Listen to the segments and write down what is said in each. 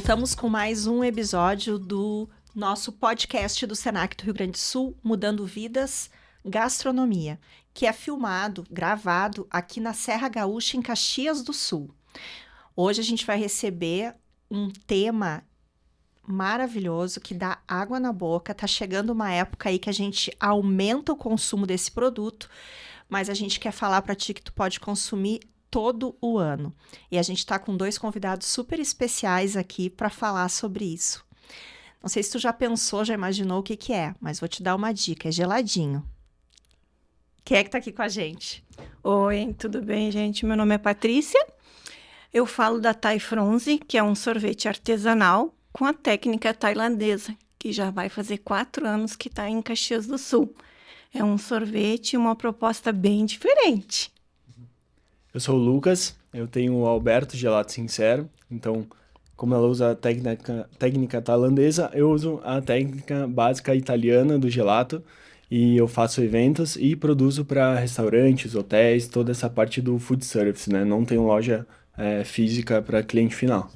Voltamos com mais um episódio do nosso podcast do Senac do Rio Grande do Sul, Mudando Vidas, Gastronomia, que é filmado, gravado aqui na Serra Gaúcha, em Caxias do Sul. Hoje a gente vai receber um tema maravilhoso que dá água na boca. Tá chegando uma época aí que a gente aumenta o consumo desse produto, mas a gente quer falar para ti que tu pode consumir todo o ano. E a gente está com 2 convidados super especiais aqui para falar sobre isso. Não sei se tu já pensou, já imaginou o que que é, mas vou te dar uma dica, é geladinho. Quem é que tá aqui com a gente? Oi, tudo bem, gente? Meu nome é Patrícia. Eu falo da Thai Fronze, que é um sorvete artesanal com a técnica tailandesa, que já vai fazer 4 anos que está em Caxias do Sul. É um sorvete e uma proposta bem diferente. Eu sou o Lucas, eu tenho o Alberto Gelato Sincero, então, como ela usa a técnica tailandesa, eu uso a técnica básica italiana do gelato, e eu faço eventos e produzo para restaurantes, hotéis, toda essa parte do food service, né? Não tenho loja física para cliente final.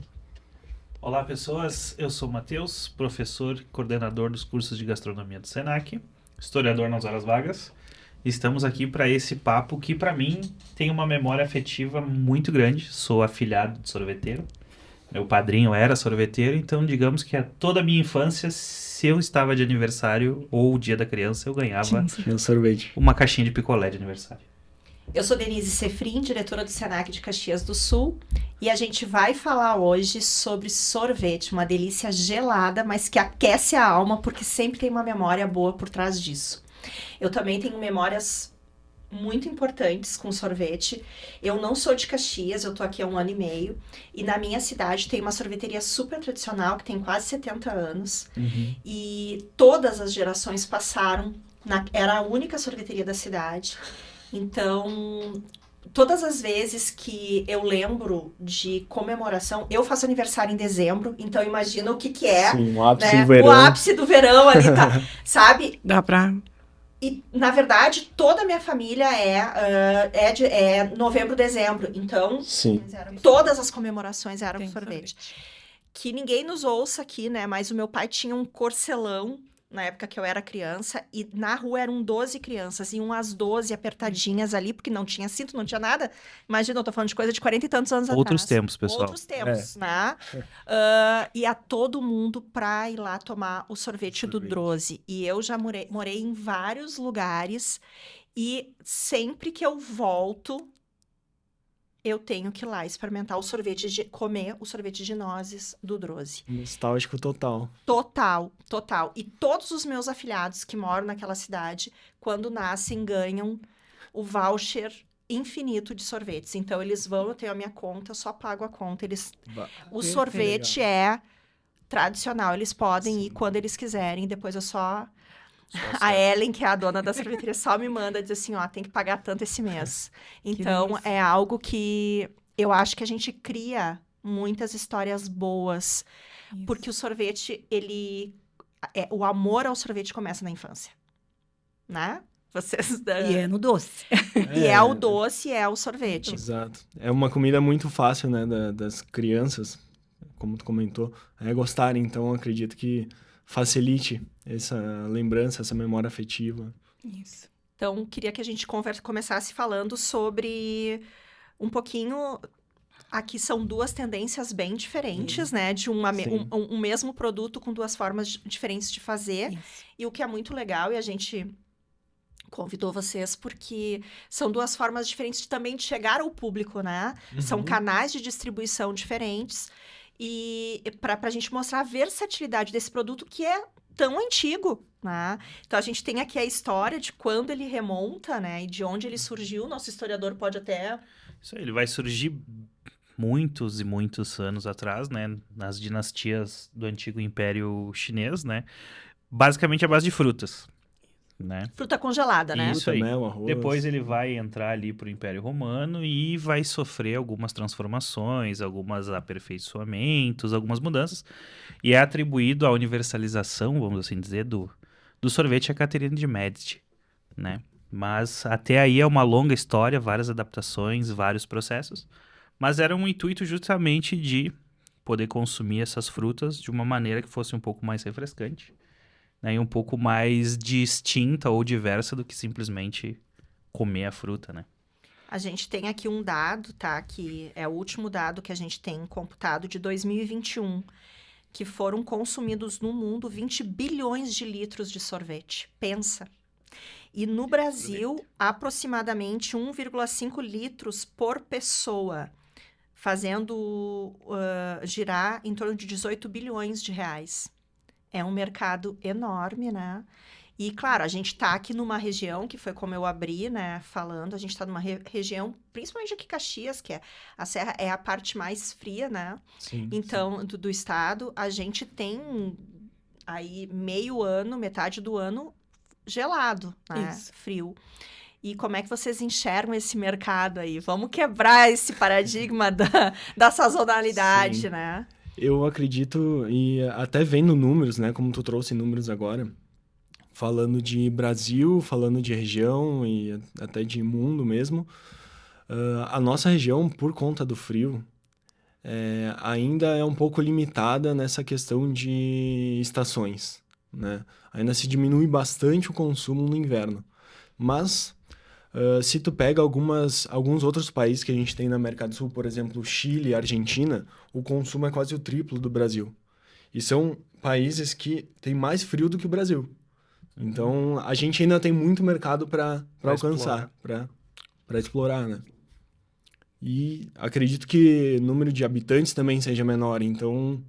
Olá, pessoas. Eu sou o Matheus, professor e coordenador dos cursos de gastronomia do Senac, historiador nas horas vagas. Estamos aqui para esse papo que, para mim, tem uma memória afetiva muito grande. Sou afilhado de sorveteiro. Meu padrinho era sorveteiro, então digamos que toda a minha infância, se eu estava de aniversário ou o dia da criança, eu ganhava sorvete. uma caixinha de picolé de aniversário. Eu sou Denise Sefrin, diretora do Senac de Caxias do Sul, e a gente vai falar hoje sobre sorvete, uma delícia gelada, mas que aquece a alma, porque sempre tem uma memória boa por trás disso. Eu também tenho memórias muito importantes com sorvete. Eu não sou de Caxias, eu tô aqui há 1 ano e meio, e na minha cidade tem uma sorveteria super tradicional, que tem quase 70 anos, e todas as gerações passaram, era a única sorveteria da cidade. Então, todas as vezes que eu lembro de comemoração, eu faço aniversário em dezembro, então imagina o que é. Sim, o ápice né? do verão. O ápice do verão ali, tá? Sabe? Dá pra... E, na verdade, toda a minha família é novembro, dezembro. Então, Sim. todas as comemorações eram Tem sorvete. Que ninguém nos ouça aqui, né? Mas o meu pai tinha um corcelão na época que eu era criança, e na rua eram 12 crianças, iam as 12 apertadinhas ali, porque não tinha cinto, não tinha nada. Imagina, eu tô falando de coisa de 40 e tantos anos Outros atrás. tempos, pessoal. Outros tempos, né? Ia todo mundo pra ir lá tomar o sorvete do Droze. E eu já morei em vários lugares, e sempre que eu volto, eu tenho que ir lá experimentar comer o sorvete de nozes do Droze. Nostálgico total. Total. E todos os meus afilhados que moram naquela cidade, quando nascem, ganham o voucher infinito de sorvetes. Então, eles vão, eu tenho a minha conta, eu só pago a conta. O sorvete é tradicional, eles podem ir quando eles quiserem. Depois eu só... A Ellen, que é a dona da sorveteria, só me manda dizer assim, ó, tem que pagar tanto esse mês. Então, é algo que eu acho que a gente cria muitas histórias boas. Isso. Porque o sorvete, o amor ao sorvete começa na infância. Né? E é no doce. E é o doce, é o sorvete. Exato. É uma comida muito fácil, né, das crianças, como tu comentou, gostarem. Então, eu acredito que facilite essa lembrança, essa memória afetiva. Isso. Então, queria que a gente começasse falando sobre um pouquinho... Aqui são 2 tendências bem diferentes, né? De um mesmo produto com 2 formas diferentes de fazer. Isso. E o que é muito legal, e a gente convidou vocês porque são 2 formas diferentes também de chegar ao público, né? São canais de distribuição diferentes. E para a gente mostrar a versatilidade desse produto que é tão antigo, né? Então, a gente tem aqui a história de quando ele remonta, né? E de onde ele surgiu. Nosso historiador pode até... Isso aí, ele vai surgir muitos e muitos anos atrás, né? Nas dinastias do antigo Império Chinês, né? Basicamente a base de frutas. Né? Fruta congelada, né? Isso aí. Mel, arroz. Depois ele vai entrar ali pro Império Romano e vai sofrer algumas transformações, alguns aperfeiçoamentos, algumas mudanças. E é atribuído à universalização, vamos assim dizer, do sorvete a Caterina de Médici, né? Mas até aí é uma longa história, várias adaptações, vários processos. Mas era um intuito justamente de poder consumir essas frutas de uma maneira que fosse um pouco mais refrescante, né? E um pouco mais distinta ou diversa do que simplesmente comer a fruta, né? A gente tem aqui um dado, tá? Que é o último dado que a gente tem computado de 2021, que foram consumidos no mundo 20 bilhões de litros de sorvete. Pensa. E no Brasil, aproximadamente 1,5 litros por pessoa, fazendo girar em torno de 18 bilhões de reais. É um mercado enorme, né? E, claro, a gente está aqui numa região, que foi como eu abri, né, falando, a gente está numa região, principalmente aqui Caxias, que é a serra é a parte mais fria, né? Sim. Então, do estado, a gente tem aí meio ano, metade do ano gelado, né? Isso. Frio. E como é que vocês enxergam esse mercado aí? Vamos quebrar esse paradigma da sazonalidade, Sim. né? Eu acredito, e até vendo números, né, como tu trouxe números agora, falando de Brasil, falando de região e até de mundo mesmo, a nossa região, por conta do frio, ainda é um pouco limitada nessa questão de estações, né? Ainda se diminui bastante o consumo no inverno. Mas, se tu pega alguns outros países que a gente tem na América do Sul, por exemplo, Chile e Argentina, o consumo é quase o triplo do Brasil. E são países que têm mais frio do que o Brasil. Então, a gente ainda tem muito mercado para alcançar, para explorar, né? E acredito que o número de habitantes também seja menor. Então,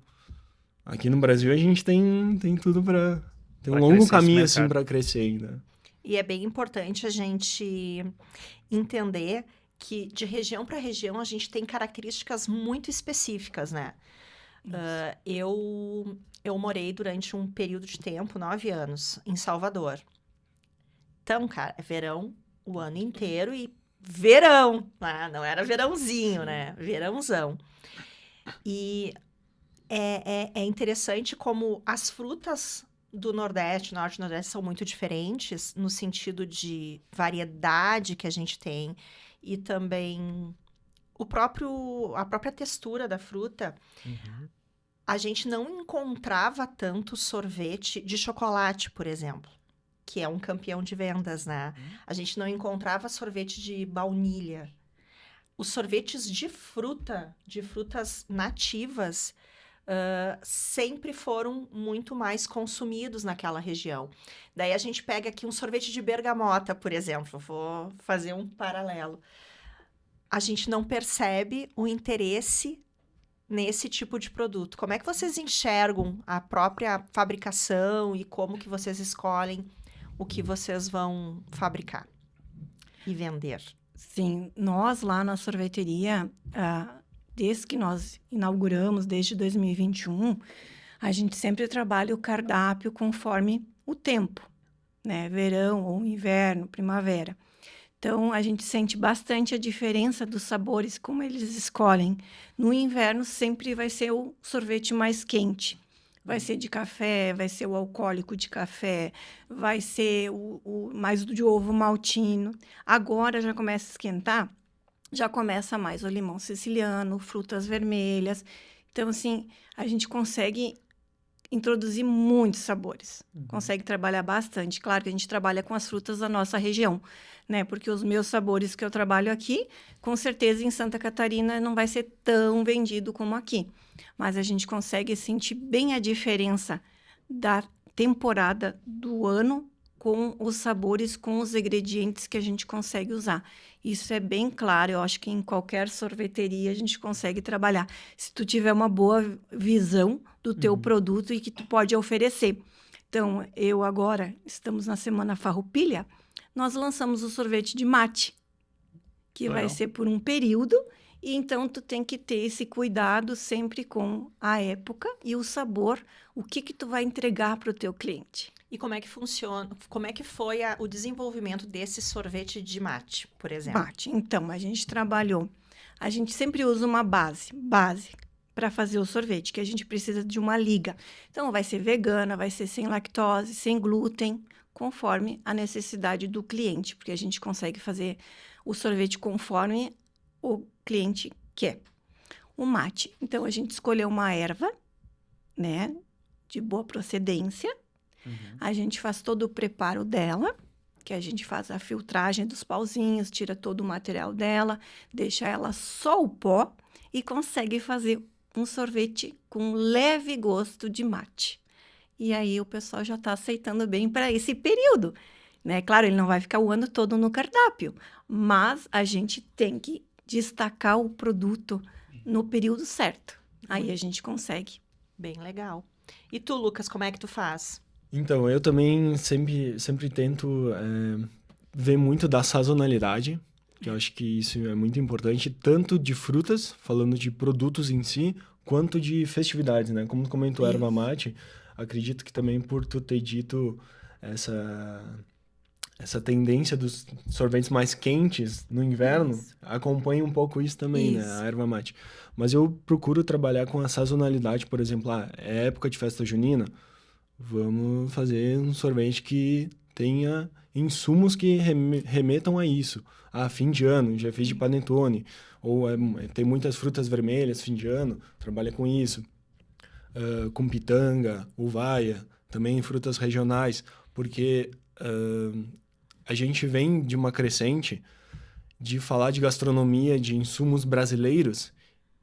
aqui no Brasil a gente tem tudo para... Tem um Pra longo crescer esse caminho, assim, mercado. para crescer ainda. E é bem importante a gente entender que de região para região a gente tem características muito específicas, né? Eu morei durante um período de tempo, 9 anos, em Salvador. Então, cara, é verão o ano inteiro e verão, né? Não era verãozinho, né? Verãozão. E é interessante como as frutas do Nordeste, Norte e Nordeste são muito diferentes no sentido de variedade que a gente tem e também a própria textura da fruta. A gente não encontrava tanto sorvete de chocolate, por exemplo, que é um campeão de vendas, né? A gente não encontrava sorvete de baunilha. Os sorvetes de frutas nativas, sempre foram muito mais consumidos naquela região. Daí a gente pega aqui um sorvete de bergamota, por exemplo. Vou fazer um paralelo. A gente não percebe o interesse nesse tipo de produto. Como é que vocês enxergam a própria fabricação e como que vocês escolhem o que vocês vão fabricar e vender? Sim, nós lá na sorveteria, desde que nós inauguramos, desde 2021, a gente sempre trabalha o cardápio conforme o tempo, né? Verão ou inverno, primavera. Então, a gente sente bastante a diferença dos sabores, como eles escolhem. No inverno, sempre vai ser o sorvete mais quente. Vai ser de café, vai ser o alcoólico de café, vai ser o mais de ovo maltino. Agora já começa a esquentar, já começa mais o limão siciliano, frutas vermelhas. Então, assim, a gente consegue introduzir muitos sabores. Consegue trabalhar bastante. Claro que a gente trabalha com as frutas da nossa região, né? Porque os meus sabores que eu trabalho aqui, com certeza em Santa Catarina não vai ser tão vendido como aqui. Mas a gente consegue sentir bem a diferença da temporada do ano com os sabores, com os ingredientes que a gente consegue usar. Isso é bem claro, eu acho que em qualquer sorveteria a gente consegue trabalhar. Se tu tiver uma boa visão do teu produto e que tu pode oferecer. Então, eu agora, estamos na Semana Farroupilha, nós lançamos o sorvete de mate, que vai ser por um período, e então tu tem que ter esse cuidado sempre com a época e o sabor, o que tu vai entregar para o teu cliente. E como é que funciona? Como é que foi o desenvolvimento desse sorvete de mate, por exemplo? Mate. Então, a gente trabalhou. A gente sempre usa uma base para fazer o sorvete, que a gente precisa de uma liga. Então, vai ser vegana, vai ser sem lactose, sem glúten, conforme a necessidade do cliente, porque a gente consegue fazer o sorvete conforme o cliente quer. o mate. Então, a gente escolheu uma erva, né, de boa procedência. A gente faz todo o preparo dela, que a gente faz a filtragem dos pauzinhos, tira todo o material dela, deixa ela só o pó e consegue fazer um sorvete com leve gosto de mate. E aí o pessoal já está aceitando bem para esse período, né? Claro, ele não vai ficar o ano todo no cardápio, mas a gente tem que destacar o produto no período certo. Aí a gente consegue. Bem legal. E tu, Lucas, como é que tu faz? Então, eu também sempre tento ver muito da sazonalidade, que eu acho que isso é muito importante, tanto de frutas, falando de produtos em si, quanto de festividades, né? Como tu comentou, Isso. erva mate, acredito que também por tu ter dito essa tendência dos sorvetes mais quentes no inverno, Isso. acompanha um pouco isso também, né? Isso. A erva mate. Mas eu procuro trabalhar com a sazonalidade, por exemplo, é época de festa junina, vamos fazer um sorvete que tenha insumos que remetam a isso. Ah, fim de ano, já fiz de panetone. Ou tem muitas frutas vermelhas, fim de ano, trabalha com isso. Com pitanga, uvaia, também frutas regionais. Porque a gente vem de uma crescente de falar de gastronomia, de insumos brasileiros,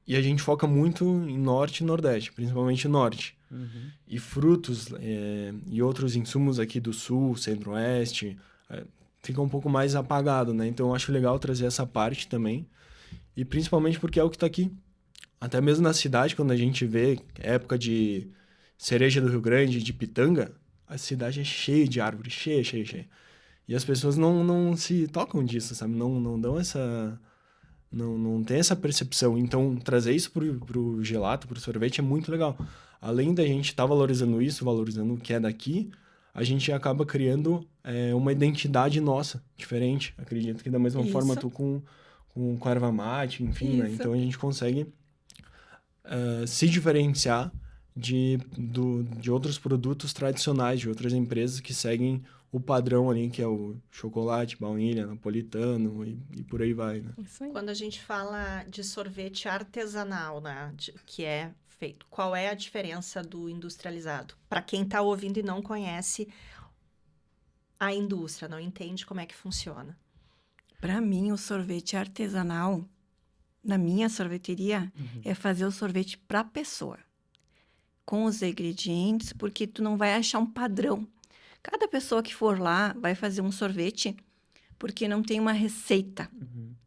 e a gente foca muito em norte e nordeste, principalmente norte. E frutos e outros insumos aqui do sul, centro-oeste, fica um pouco mais apagado, né? Então eu acho legal trazer essa parte também. E principalmente porque é o que está aqui. Até mesmo na cidade, quando a gente vê época de cereja do Rio Grande, de pitanga, a cidade é cheia de árvores, cheia. E as pessoas não se tocam disso, sabe? Não dão essa... Não tem essa percepção. Então, trazer isso pro gelato, pro sorvete, é muito legal. Além da gente estar valorizando isso, valorizando o que é daqui, a gente acaba criando uma identidade nossa, diferente. Acredito que da mesma Isso. forma tu com a erva mate, enfim, né? Isso. Então, a gente consegue se diferenciar de outros produtos tradicionais, de outras empresas que seguem o padrão ali, que é o chocolate, baunilha, napolitano e por aí vai, né? Isso aí. Quando a gente fala de sorvete artesanal, né, que é feito, qual é a diferença do industrializado? Para quem está ouvindo e não conhece a indústria, não entende como é que funciona. Para mim, o sorvete artesanal, na minha sorveteria, é fazer o sorvete para a pessoa. Com os ingredientes, porque tu não vai achar um padrão. Cada pessoa que for lá vai fazer um sorvete porque não tem uma receita.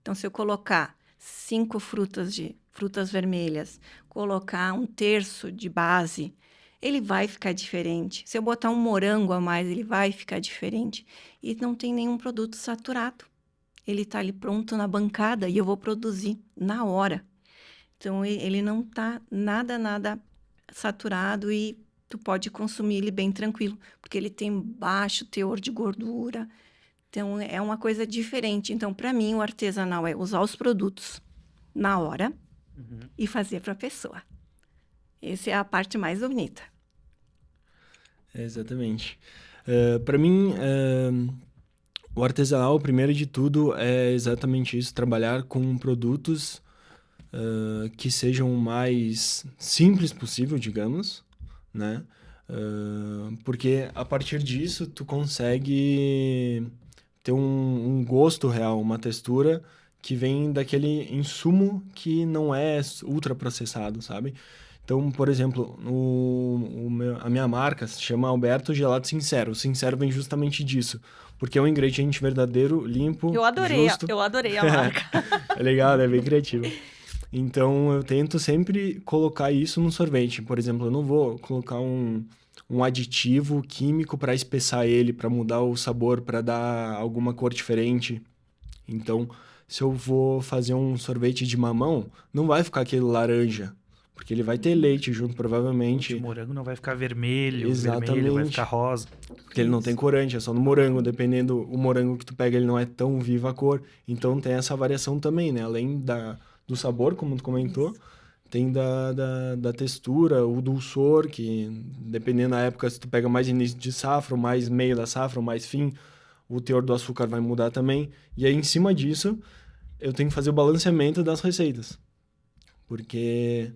Então, se eu colocar 5 frutas vermelhas, colocar 1/3 de base, ele vai ficar diferente. Se eu botar um morango a mais, ele vai ficar diferente. E não tem nenhum produto saturado. Ele está ali pronto na bancada e eu vou produzir na hora. Então, ele não está nada saturado e tu pode consumir ele bem tranquilo, porque ele tem baixo teor de gordura. Então, é uma coisa diferente. Então, para mim, o artesanal é usar os produtos na hora e fazer para a pessoa. Essa é a parte mais bonita. Exatamente. Para mim, o artesanal, primeiro de tudo, é exatamente isso, trabalhar com produtos que sejam o mais simples possível, digamos, né? Porque a partir disso, tu consegue ter um gosto real, uma textura que vem daquele insumo que não é ultraprocessado, sabe? Então, por exemplo, a minha marca se chama Alberto Gelato Sincero. O sincero vem justamente disso, porque é um ingrediente verdadeiro, limpo, Eu adorei justo. a marca. É legal, é bem criativo. Então, eu tento sempre colocar isso no sorvete. Por exemplo, eu não vou colocar um aditivo químico para espessar ele, para mudar o sabor, para dar alguma cor diferente. Então, se eu vou fazer um sorvete de mamão, não vai ficar aquele laranja, porque ele vai ter leite junto, provavelmente. O morango não vai ficar vermelho, Exatamente. vai ficar rosa. Porque ele não tem corante, é só no morango. Dependendo, o morango que tu pega, ele não é tão viva a cor. Então, tem essa variação também, né? Além do sabor, como tu comentou, tem da textura, o dulçor, que dependendo da época, se tu pega mais início de safra, ou mais meio da safra, ou mais fim, o teor do açúcar vai mudar também. E aí, em cima disso, eu tenho que fazer o balanceamento das receitas. Porque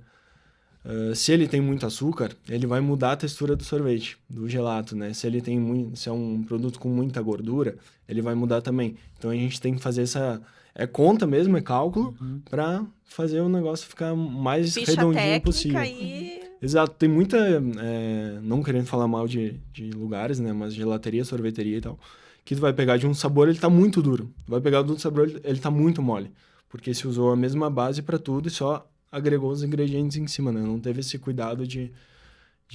se ele tem muito açúcar, ele vai mudar a textura do sorvete, do gelato, né? Se ele tem se é um produto com muita gordura, ele vai mudar também. Então a gente tem que fazer essa conta mesmo, é cálculo, para fazer o negócio ficar mais Ficha redondinho técnica possível. e... Exato, tem muita, não querendo falar mal de lugares, né, mas gelateria, sorveteria e tal, que tu vai pegar de um sabor, ele tá muito duro. Vai pegar do outro sabor, ele tá muito mole. Porque se usou a mesma base para tudo e só agregou os ingredientes em cima, né? Não teve esse cuidado de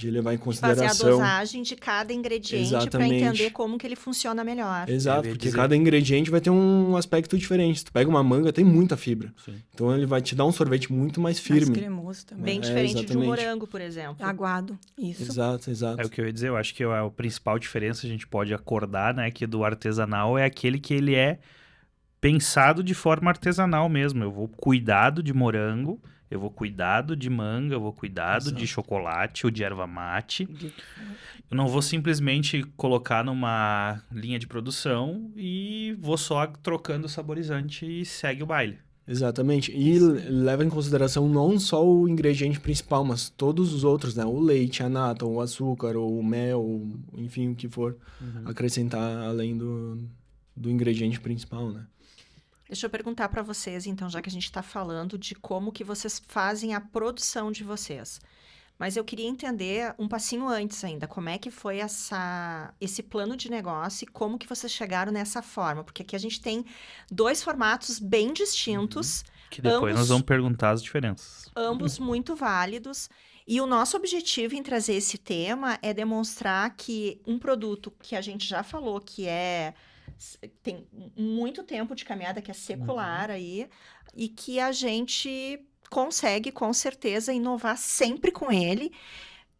levar em fazer a consideração. dosagem de cada ingrediente para Exatamente. entender como que ele funciona melhor. Exato, Eu ia porque dizer. cada ingrediente vai ter um aspecto diferente. Tu pega uma manga, tem muita fibra. Sim. Então ele vai te dar um sorvete muito mais firme. Mais cremoso também. Bem diferente de um exatamente. morango, por exemplo. Aguado, isso. Exato, exato. É o que eu ia dizer, eu acho que a principal diferença a gente pode acordar, né, que do artesanal é aquele que ele é pensado de forma artesanal mesmo. Eu vou cuidado de morango, eu vou cuidado de manga, eu vou cuidado de Exato. chocolate ou de erva mate. Eu não vou simplesmente colocar numa linha de produção e vou só trocando o saborizante e segue o baile. Exatamente. E leva em consideração não só o ingrediente principal, mas todos os outros, né? O leite, a nata, o açúcar, ou o mel, enfim, o que for acrescentar além do ingrediente principal, né? Deixa eu perguntar para vocês, então, já que a gente está falando de como que vocês fazem a produção de vocês. Mas eu queria entender um passinho antes ainda, como é que foi esse plano de negócio e como que vocês chegaram nessa forma. Porque aqui a gente tem 2 formatos bem distintos, Que depois nós vamos perguntar as diferenças. ambos muito válidos. E o nosso objetivo em trazer esse tema é demonstrar que um produto que a gente já falou que tem muito tempo de caminhada, que é secular aí, e que a gente consegue, com certeza, inovar sempre com ele,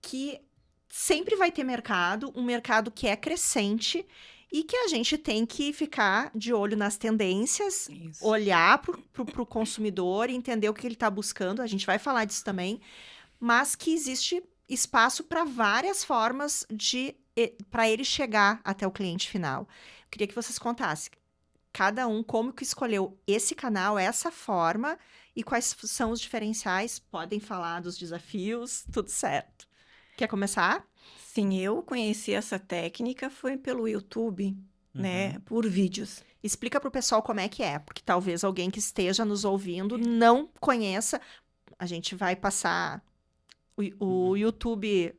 que sempre vai ter mercado, um mercado que é crescente e que a gente tem que ficar de olho nas tendências, Isso. olhar para o consumidor e entender o que ele está buscando. A gente vai falar disso também, mas que existe espaço para várias formas para ele chegar até o cliente final. Eu queria que vocês contassem, cada um, como que escolheu esse canal, essa forma, e quais são os diferenciais. Podem falar dos desafios, tudo certo. Quer começar? Sim, eu conheci essa técnica, foi pelo YouTube, né, por vídeos. Explica para o pessoal como é que é, porque talvez alguém que esteja nos ouvindo não conheça. A gente vai passar o YouTube...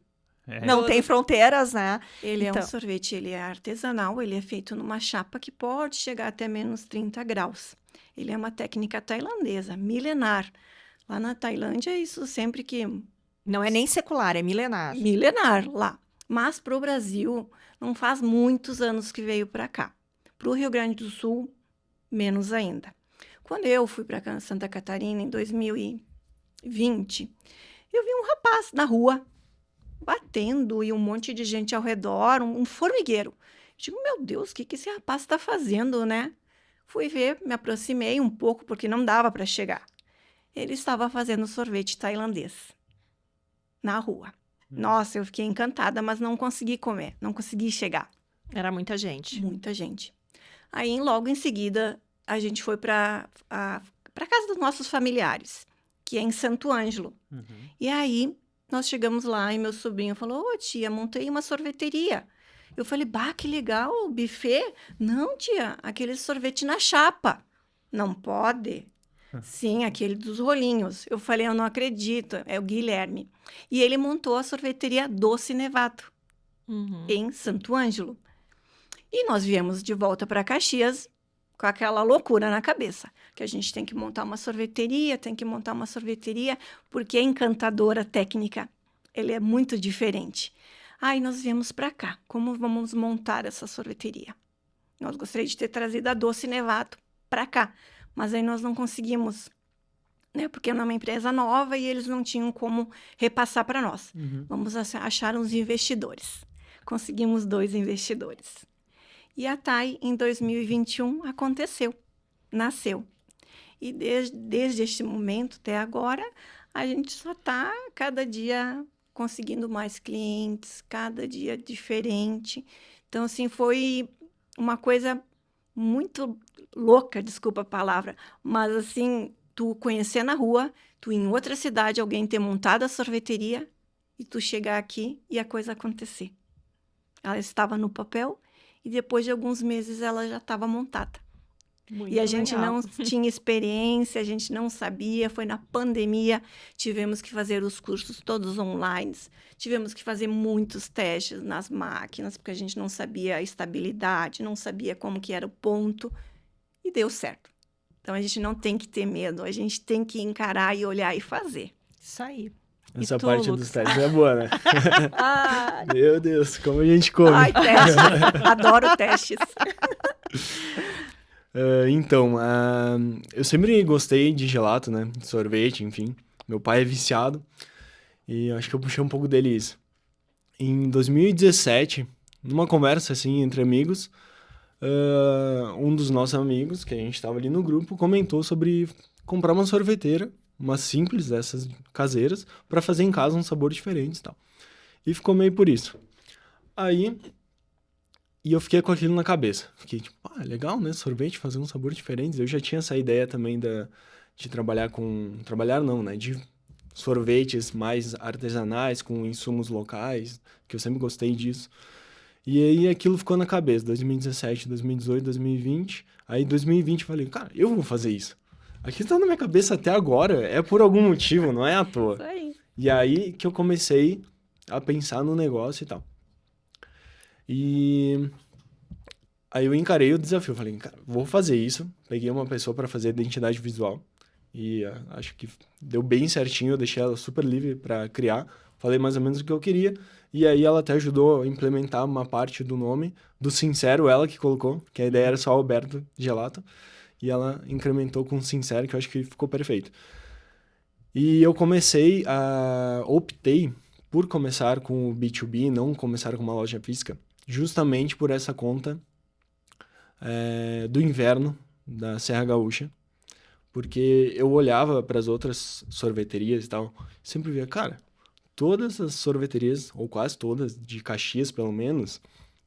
Não tem fronteiras, né? Ele é Então. um sorvete, ele é artesanal, ele é feito numa chapa que pode chegar até menos 30 graus. Ele é uma técnica tailandesa, milenar. Lá na Tailândia, isso sempre que... Não é nem secular, é milenar. Milenar lá. Mas para o Brasil, não faz muitos anos que veio para cá. Para o Rio Grande do Sul, menos ainda. Quando eu fui para Santa Catarina, em 2020, eu vi um rapaz na rua, batendo e um monte de gente ao redor, um formigueiro. Digo, meu Deus, o que esse rapaz está fazendo, né? Fui ver, me aproximei um pouco, porque não dava para chegar. Ele estava fazendo sorvete tailandês na rua. Nossa, eu fiquei encantada, mas não consegui comer, não consegui chegar. Era muita gente. Muita gente. Aí, logo em seguida, a gente foi para casa dos nossos familiares, que é em Santo Ângelo. E aí, nós chegamos lá e meu sobrinho falou, ô tia, montei uma sorveteria. Eu falei, bah, que legal, buffet? Não, tia, aquele sorvete na chapa. Não pode. Sim, aquele dos rolinhos. Eu falei, eu não acredito, é o Guilherme. E ele montou a sorveteria Doce Nevato, em Santo Ângelo. E nós viemos de volta para Caxias com aquela loucura na cabeça, que a gente tem que montar uma sorveteria, porque é encantadora técnica, ele é muito diferente. Aí nós viemos para cá, como vamos montar essa sorveteria? Nós gostaríamos de ter trazido a Doce Nevato para cá, mas aí nós não conseguimos, né? Porque é uma empresa nova e eles não tinham como repassar para nós. Vamos achar uns investidores. Conseguimos 2 investidores. E a TAI, em 2021, aconteceu, nasceu. E desde este momento até agora, a gente só está cada dia conseguindo mais clientes, cada dia diferente. Então, assim, foi uma coisa muito louca, desculpa a palavra, mas, assim, tu conhecer na rua, tu em outra cidade, alguém ter montado a sorveteria e tu chegar aqui e a coisa acontecer. Ela estava no papel e depois de alguns meses ela já estava montada. Muito E a gente legal. não tinha experiência, a gente não sabia, foi na pandemia, tivemos que fazer os cursos todos online, tivemos que fazer muitos testes nas máquinas, porque a gente não sabia a estabilidade, não sabia como que era o ponto, e deu certo. Então, a gente não tem que ter medo, a gente tem que encarar e olhar e fazer. Isso aí. Essa E tu, parte Lucas? dos testes é boa, né? Ai, Meu Deus, como a gente come. ai, teste. Adoro testes. Então, eu sempre gostei de gelato, né? De sorvete, enfim. Meu pai é viciado e eu acho que eu puxei um pouco dele isso. Em 2017, numa conversa assim entre amigos, um dos nossos amigos, que a gente estava ali no grupo, comentou sobre comprar uma sorveteira, uma simples dessas caseiras, para fazer em casa um sabor diferente e tal. E ficou meio por isso. Aí, e eu fiquei com aquilo na cabeça. Fiquei tipo, legal, né? Sorvete, fazer um sabor diferente. Eu já tinha essa ideia também de trabalhar com... Trabalhar não, né? De sorvetes mais artesanais, com insumos locais, que eu sempre gostei disso. E aí aquilo ficou na cabeça, 2017, 2018, 2020. Aí 2020 eu falei, cara, eu vou fazer isso. Aquilo tá na minha cabeça até agora, é por algum motivo, não é à toa. Isso aí. E aí que eu comecei a pensar no negócio e tal. E aí eu encarei o desafio, falei, cara, vou fazer isso. Peguei uma pessoa para fazer identidade visual e acho que deu bem certinho, eu deixei ela super livre para criar. Falei mais ou menos o que eu queria e aí ela até ajudou a implementar uma parte do nome, do Sincero, ela que colocou, que a ideia era só Alberto Gelato. E ela incrementou com Sincero, que eu acho que ficou perfeito. E eu optei por começar com o B2B, não começar com uma loja física, justamente por essa conta do inverno da Serra Gaúcha, porque eu olhava para as outras sorveterias e tal, sempre via, cara, todas as sorveterias, ou quase todas, de Caxias pelo menos,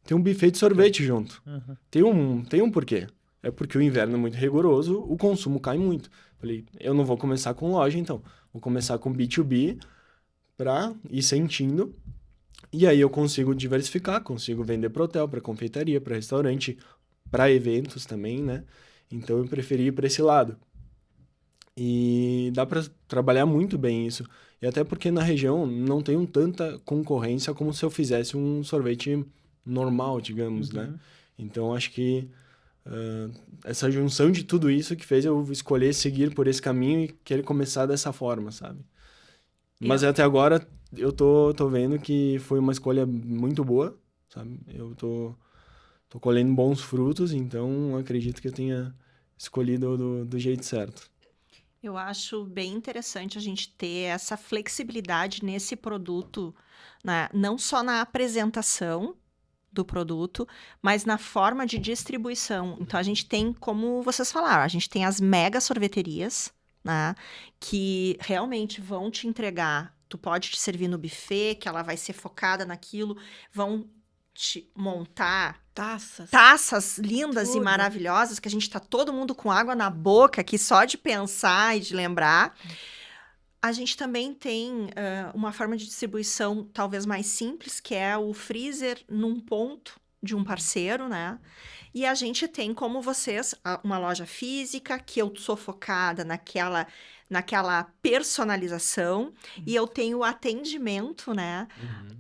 tem um buffet de sorvete junto. Uhum. Tem um porquê. É porque o inverno é muito rigoroso, o consumo cai muito. Falei, eu não vou começar com loja, então. Vou começar com B2B para ir sentindo. E aí eu consigo diversificar, consigo vender para hotel, para confeitaria, para restaurante, para eventos também, né? Então eu preferi ir para esse lado. E dá para trabalhar muito bem isso. E até porque na região não tem tanta concorrência como se eu fizesse um sorvete normal, digamos, né? Então acho que essa junção de tudo isso que fez eu escolher seguir por esse caminho e querer começar dessa forma, sabe? Mas até agora eu tô vendo que foi uma escolha muito boa, sabe? Eu tô colhendo bons frutos, então acredito que eu tenha escolhido do jeito certo. Eu acho bem interessante a gente ter essa flexibilidade nesse produto, né? Não só na apresentação do produto, mas na forma de distribuição. Então, a gente tem, como vocês falaram, a gente tem as mega sorveterias, né? Que realmente vão te entregar, tu pode te servir no buffet, que ela vai ser focada naquilo, vão te montar taças lindas e Tudo. maravilhosas, que a gente tá todo mundo com água na boca aqui só de pensar e de lembrar. A gente também tem uma forma de distribuição talvez mais simples, que é o freezer num ponto de um parceiro, né? E a gente tem, como vocês, uma loja física, que eu sou focada naquela personalização, e eu tenho o atendimento, né?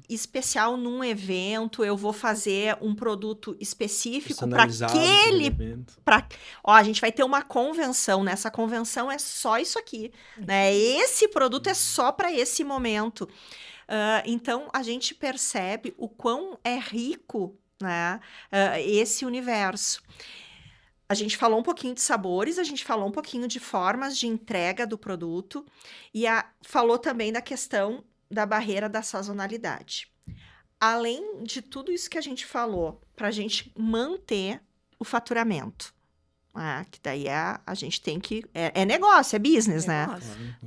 Especial num evento, eu vou fazer um produto específico para Personalizado pro aquele... evento. A gente vai ter uma convenção, nessa convenção é só isso aqui, né? Esse produto é só para esse momento. Então, a gente percebe o quão é rico, né, esse universo. A gente falou um pouquinho de sabores, a gente falou um pouquinho de formas de entrega do produto e falou também da questão da barreira da sazonalidade. Além de tudo isso que a gente falou, para a gente manter o faturamento, que daí a gente tem que... É negócio, é business, né?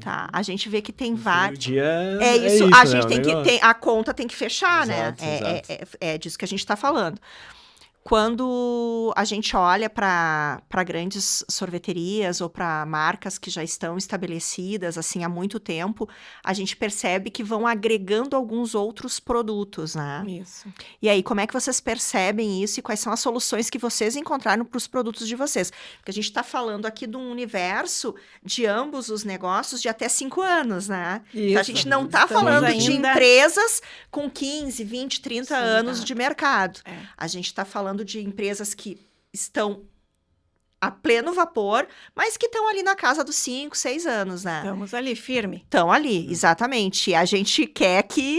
Tá, a gente vê que tem vários... É isso, isso, a né, gente o tem negócio. que... a conta tem que fechar, Exato, né? exato. É disso que a gente está falando. quando a gente olha para grandes sorveterias ou para marcas que já estão estabelecidas assim há muito tempo, a gente percebe que vão agregando alguns outros produtos, né? Isso. E aí, como é que vocês percebem isso e quais são as soluções que vocês encontraram para os produtos de vocês? Porque a gente está falando aqui de um universo de ambos os negócios de até 5 anos, né? Então, a Isso. gente não está Estamos falando de ainda- empresas com 15, 20, 30 Sim, anos tá. de mercado. É. A gente está falando de empresas que estão a pleno vapor, mas que estão ali na casa dos 5, 6 anos, né? Estamos ali firme. Estão ali, exatamente. E a gente quer que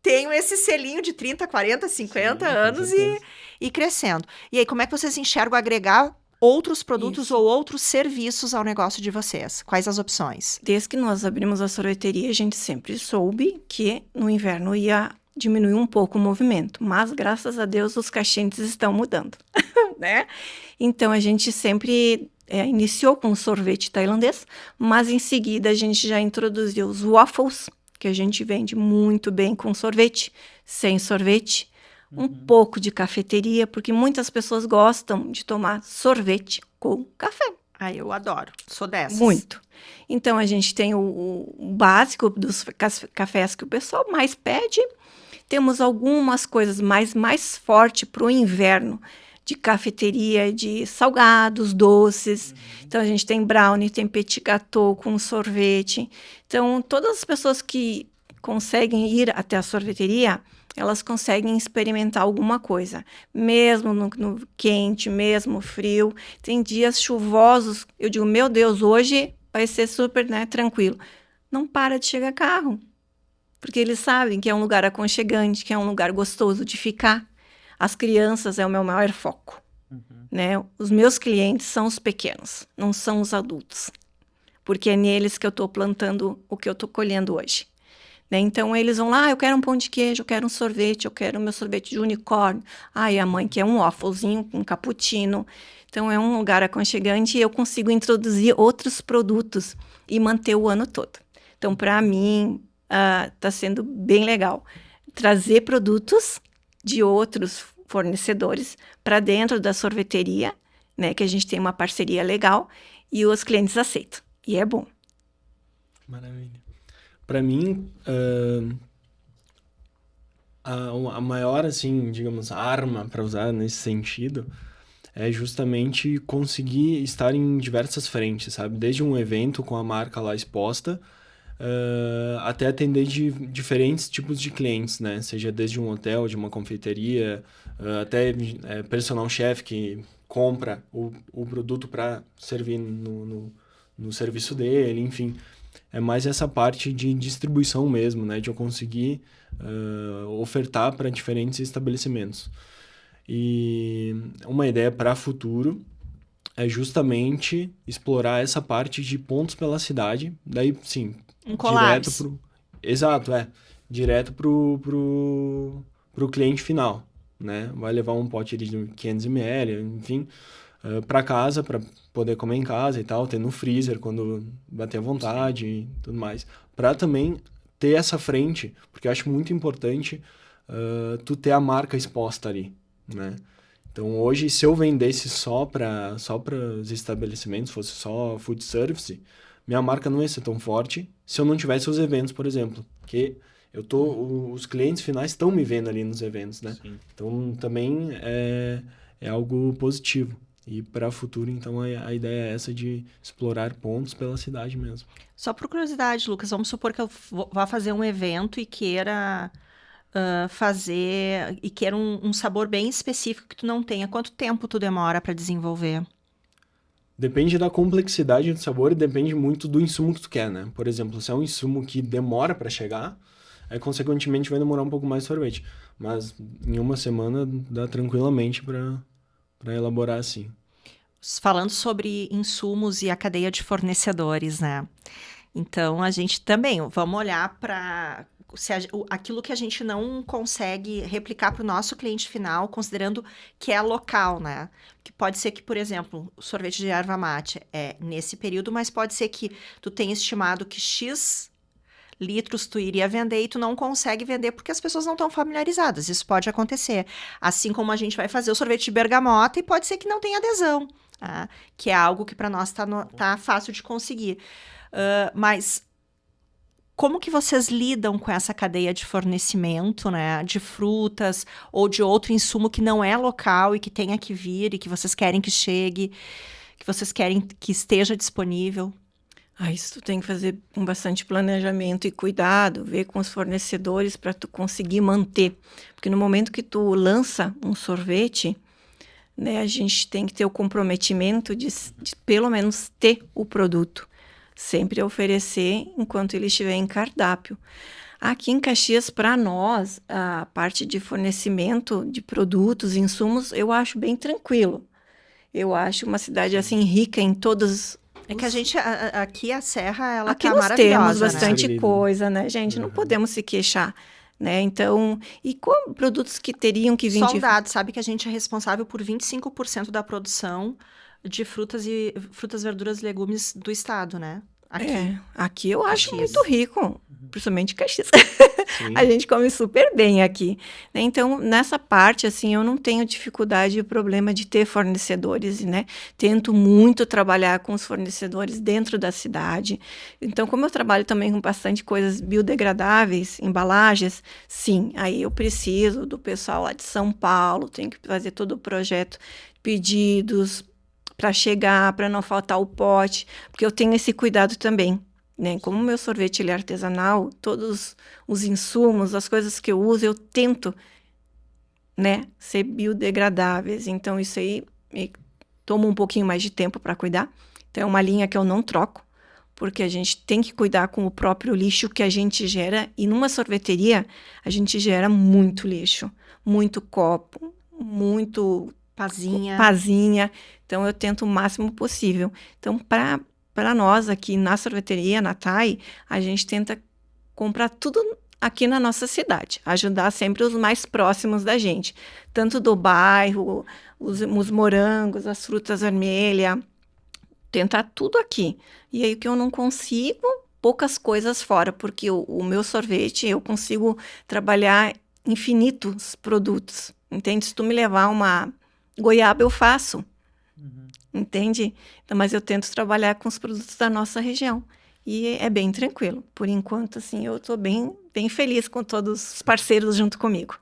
tenham esse selinho de 30, 40, 50 Sim, com anos certeza. e crescendo. E aí, como é que vocês enxergam agregar outros produtos Isso. ou outros serviços ao negócio de vocês? Quais as opções? Desde que nós abrimos a sorveteria, a gente sempre soube que no inverno ia diminuir um pouco o movimento, mas graças a Deus os cachentes estão mudando, né? Então a gente sempre iniciou com sorvete tailandês, mas em seguida a gente já introduziu os waffles, que a gente vende muito bem com sorvete, sem sorvete, um pouco de cafeteria, porque muitas pessoas gostam de tomar sorvete com café. Ah, eu adoro. Sou dessas. Muito. Então, a gente tem o básico dos cafés que o pessoal mais pede. Temos algumas coisas mais forte para o inverno, de cafeteria, de salgados, doces. Então, a gente tem brownie, tem petit gâteau com sorvete. Então, todas as pessoas que conseguem ir até a sorveteria, elas conseguem experimentar alguma coisa, mesmo no quente, mesmo frio. Tem dias chuvosos, eu digo, meu Deus, hoje vai ser super, né, tranquilo. Não para de chegar carro, porque eles sabem que é um lugar aconchegante, que é um lugar gostoso de ficar. As crianças é o meu maior foco, né? Os meus clientes são os pequenos, não são os adultos, porque é neles que eu estou plantando o que eu estou colhendo hoje. Né? Então, eles vão lá, eu quero um pão de queijo, eu quero um sorvete, eu quero o meu sorvete de unicórnio. E a mãe quer um wafflezinho, um cappuccino. Então, é um lugar aconchegante e eu consigo introduzir outros produtos e manter o ano todo. Então, para mim, está sendo bem legal trazer produtos de outros fornecedores para dentro da sorveteria, né? Que a gente tem uma parceria legal e os clientes aceitam. E é bom. Maravilha. Para mim, a maior, assim, digamos, arma para usar nesse sentido é justamente conseguir estar em diversas frentes, sabe? Desde um evento com a marca lá exposta, até atender de diferentes tipos de clientes, né? Seja desde um hotel, de uma confeitaria, até personal chef que compra o produto para servir no serviço dele, enfim. É mais essa parte de distribuição mesmo, né? De eu conseguir ofertar para diferentes estabelecimentos. E uma ideia para futuro é justamente explorar essa parte de pontos pela cidade. Daí, sim, collabs. Exato, direto pro cliente final, né? Vai levar um pote ali de 500 ml, enfim, para casa, para poder comer em casa e tal, ter no freezer quando bater à vontade e tudo mais. Para também ter essa frente, porque eu acho muito importante tu ter a marca exposta ali, né? Então, hoje, se eu vendesse só para os estabelecimentos, fosse só food service, minha marca não ia ser tão forte se eu não tivesse os eventos, por exemplo. Porque os clientes finais estão me vendo ali nos eventos, né? Sim. Então, também é algo positivo. E para o futuro, então, a ideia é essa de explorar pontos pela cidade mesmo. Só por curiosidade, Lucas, vamos supor que eu vá fazer um evento e queira fazer, e queira um sabor bem específico que tu não tenha. Quanto tempo tu demora para desenvolver? Depende da complexidade do sabor e depende muito do insumo que tu quer, né? Por exemplo, se é um insumo que demora para chegar, aí, consequentemente, vai demorar um pouco mais de sorvete. Mas em uma semana dá tranquilamente para elaborar assim. Falando sobre insumos e a cadeia de fornecedores, né? Então, a gente também, vamos olhar para aquilo que a gente não consegue replicar para o nosso cliente final, considerando que é local, né? Que pode ser que, por exemplo, o sorvete de erva mate é nesse período, mas pode ser que tu tenha estimado que X litros tu iria vender e tu não consegue vender porque as pessoas não estão familiarizadas. Isso pode acontecer. Assim como a gente vai fazer o sorvete de bergamota e pode ser que não tenha adesão, tá? Que é algo que para nós tá fácil de conseguir. Mas como que vocês lidam com essa cadeia de fornecimento, né, de frutas ou de outro insumo que não é local e que tenha que vir e que vocês querem que chegue, que vocês querem que esteja disponível? Isso tu tem que fazer com bastante planejamento e cuidado, ver com os fornecedores para tu conseguir manter. Porque no momento que tu lança um sorvete, né, a gente tem que ter o comprometimento de pelo menos ter o produto. Sempre oferecer enquanto ele estiver em cardápio. Aqui em Caxias, para nós, a parte de fornecimento de produtos, insumos, eu acho bem tranquilo. Eu acho uma cidade, assim, rica em todos... É que a gente, aqui a Serra, ela Aqui tá nós temos maravilhosa, bastante né? coisa, né, gente? Não podemos se queixar, né? Então, e com produtos que teriam que vir Só de... um dado, sabe que a gente é responsável por 25% da produção de frutas, verduras e legumes do estado, né? Aqui eu acho Caxias. muito rico, principalmente Caxias. Sim. A gente come super bem aqui, né? Então, nessa parte, assim, eu não tenho dificuldade e problema de ter fornecedores, né? Tento muito trabalhar com os fornecedores dentro da cidade. Então, como eu trabalho também com bastante coisas biodegradáveis, embalagens, sim, aí eu preciso do pessoal lá de São Paulo, tenho que fazer todo o projeto, pedidos para chegar, para não faltar o pote, porque eu tenho esse cuidado também, né? Como o meu sorvete ele é artesanal, todos os insumos, as coisas que eu uso, eu tento, né, ser biodegradáveis. Então, isso aí toma um pouquinho mais de tempo para cuidar. Então, é uma linha que eu não troco, porque a gente tem que cuidar com o próprio lixo que a gente gera. E numa sorveteria, a gente gera muito lixo, muito copo, muito pazinha. Então, eu tento o máximo possível. Então, para nós aqui na sorveteria, na TAI, a gente tenta comprar tudo aqui na nossa cidade. Ajudar sempre os mais próximos da gente. Tanto do bairro, os morangos, as frutas vermelhas. Tentar tudo aqui. E aí, o que eu não consigo, poucas coisas fora. Porque o meu sorvete, eu consigo trabalhar infinitos produtos. Entende? Se tu me levar uma goiaba, eu faço. Entende? Então, mas eu tento trabalhar com os produtos da nossa região. E é bem tranquilo. Por enquanto, assim, eu estou bem feliz com todos os parceiros junto comigo.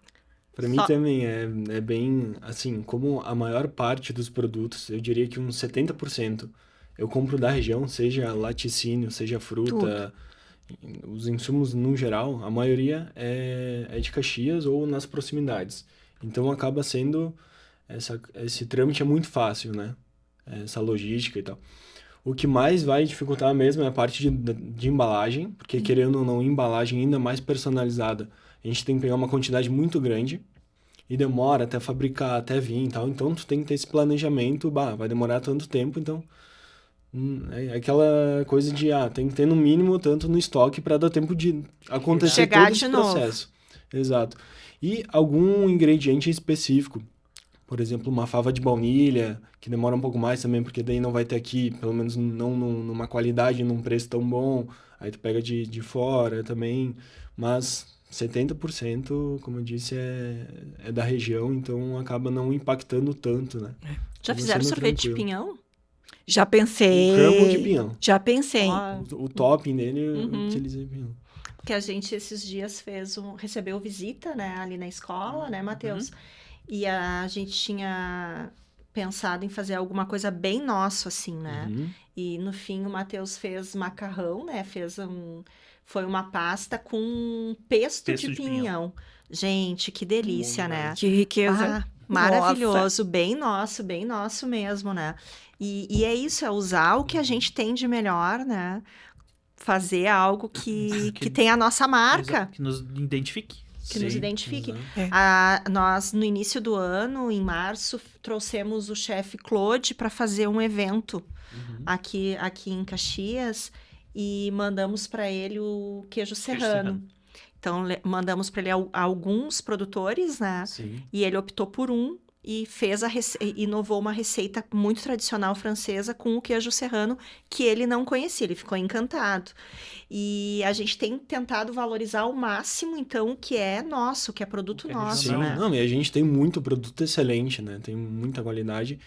Para mim também é bem, assim, como a maior parte dos produtos, eu diria que uns 70% eu compro da região, seja laticínio, seja fruta, os insumos no geral, a maioria é de Caxias ou nas proximidades. Então acaba sendo, esse trâmite é muito fácil, né? Essa logística e tal. O que mais vai dificultar mesmo é a parte de embalagem, porque querendo ou não, embalagem ainda mais personalizada, a gente tem que pegar uma quantidade muito grande e demora até fabricar, até vir e tal. Então, tu tem que ter esse planejamento, vai demorar tanto tempo, então... É aquela coisa de, tem que ter no mínimo tanto no estoque para dar tempo de acontecer chegar todo de esse novo. processo. Exato. E algum ingrediente específico. Por exemplo, uma fava de baunilha, que demora um pouco mais também, porque daí não vai ter aqui, pelo menos não numa qualidade, num preço tão bom. Aí tu pega de fora também. Mas 70%, como eu disse, é da região, então acaba não impactando tanto, né? Já Acaba fizeram sendo sorvete de tranquilo. pinhão? Já pensei. Um crumble de pinhão. Já pensei. O topping dele eu utilizei pinhão. Porque a gente, esses dias, recebeu visita, né, ali na escola, né, Matheus? E a gente tinha pensado em fazer alguma coisa bem nosso, assim, né? E, no fim, o Matheus fez macarrão, né? Foi uma pasta com pesto de pinhão. Gente, que delícia, né? Que riqueza. Maravilhoso, bem nosso mesmo, né? E é isso, é usar o que a gente tem de melhor, né? Fazer algo que tem a nossa marca. Que nos identifique. Que nos identifique. Exato. Nós, no início do ano, em março, trouxemos o chefe Claude para fazer um evento aqui em Caxias e mandamos para ele o queijo serrano. Então, mandamos para ele alguns produtores, né? Sim. E ele optou por um e inovou uma receita muito tradicional francesa com o queijo serrano que ele não conhecia, ele ficou encantado. E a gente tem tentado valorizar ao máximo, então, o que é nosso, o que é produto O que é nosso, Sim, regional, né? não, e a gente tem muito produto excelente, né? Tem muita qualidade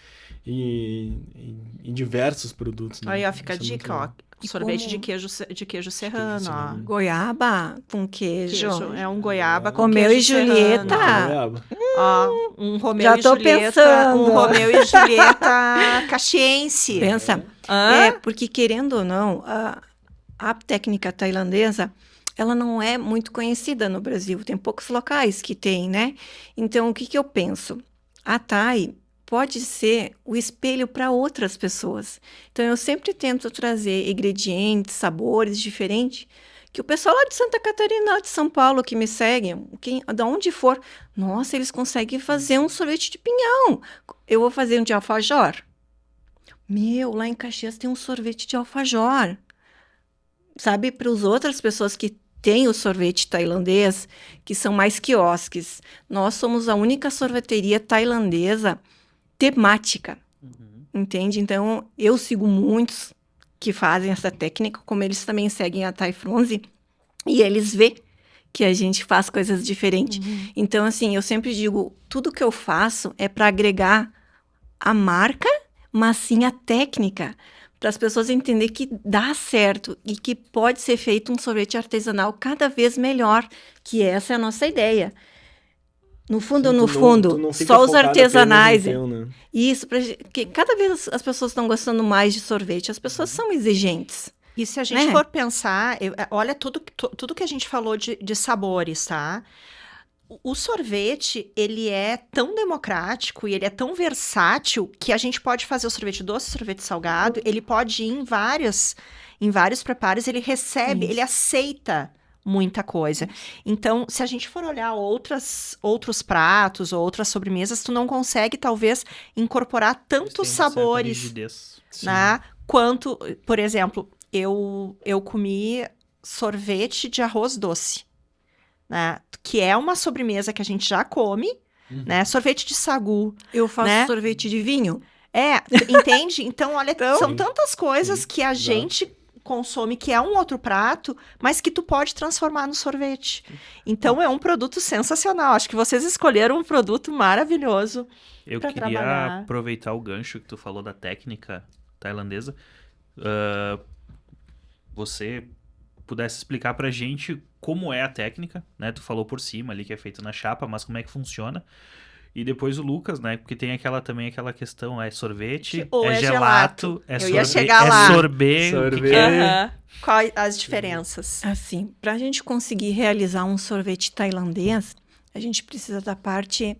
e diversos produtos, né? Aí, ó, fica a Isso é muito dica, ó. legal. E Sorvete como- de queijo serrano, ó. serrano. Goiaba com queijo. É um goiaba com Romeu queijo e Julieta. serrano. Goiaba. Ó, um Romeu Já e tô Julieta. pensando. Um Romeu e Julieta caxiense. Pensa, Hã? porque querendo ou não, a técnica tailandesa, ela não é muito conhecida no Brasil. Tem poucos locais que tem, né? Então, o que eu penso? A Thai pode ser o espelho para outras pessoas. Então, eu sempre tento trazer ingredientes, sabores diferentes, que o pessoal lá de Santa Catarina, de São Paulo, que me seguem, de onde for, nossa, eles conseguem fazer um sorvete de pinhão. Eu vou fazer um de alfajor. Meu, lá em Caxias tem um sorvete de alfajor. Sabe, para as outras pessoas que têm o sorvete tailandês, que são mais quiosques, nós somos a única sorveteria tailandesa temática, entende? Então, eu sigo muitos que fazem essa técnica, como eles também seguem a Thai Fronzi, e eles vê que a gente faz coisas diferentes. Então, assim, eu sempre digo, tudo que eu faço é para agregar a marca, mas sim a técnica, para as pessoas entenderem que dá certo e que pode ser feito um sorvete artesanal cada vez melhor, que essa é a nossa ideia. No fundo, Tu não fica só os focado artesanais. apenas no teu, né? Isso, porque cada vez as pessoas estão gostando mais de sorvete, as pessoas são exigentes. E se a gente Né? for pensar, olha tudo que a gente falou de sabores, tá? O sorvete, ele é tão democrático e ele é tão versátil que a gente pode fazer o sorvete doce, o sorvete salgado, ele pode ir em vários preparos, ele recebe, Isso. ele aceita muita coisa. Então, se a gente for olhar outros pratos ou outras sobremesas, tu não consegue, talvez, incorporar Eles têm tantos uma certa sabores, rigidez. né? Quanto, por exemplo, eu comi sorvete de arroz doce, né? Que é uma sobremesa que a gente já come, né? Sorvete de sagu. Eu faço Né? sorvete de vinho. Entende? Então, olha, são Sim, tantas coisas sim, que a exato. gente consome, que é um outro prato, mas que tu pode transformar no sorvete. Então, é um produto sensacional. Acho que vocês escolheram um produto maravilhoso. Eu pra queria trabalhar. aproveitar o gancho que tu falou da técnica tailandesa. Você pudesse explicar pra gente como é a técnica, né? Tu falou por cima ali que é feito na chapa, mas como é que funciona? E depois o Lucas, né? Porque tem aquela questão, é sorvete, Ou é é gelato, gelato. é Eu ia sorvete, chegar é lá. sorbet, o que que é? Aham. Quais as diferenças? Assim, para a gente conseguir realizar um sorvete tailandês, a gente precisa da parte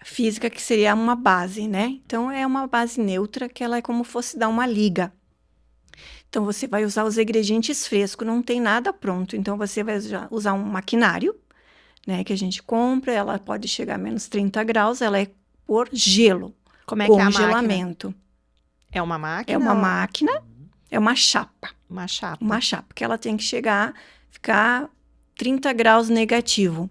física, que seria uma base, né? Então, é uma base neutra, que ela é como fosse dar uma liga. Então, você vai usar os ingredientes frescos, não tem nada pronto. Então, você vai usar um maquinário, né? Que a gente compra, ela pode chegar a menos 30 graus, ela é por gelo, Como é que é a máquina? congelamento. É uma máquina? É uma ou máquina, é uma chapa. Uma chapa. Uma chapa, que ela tem que ficar 30 graus negativo,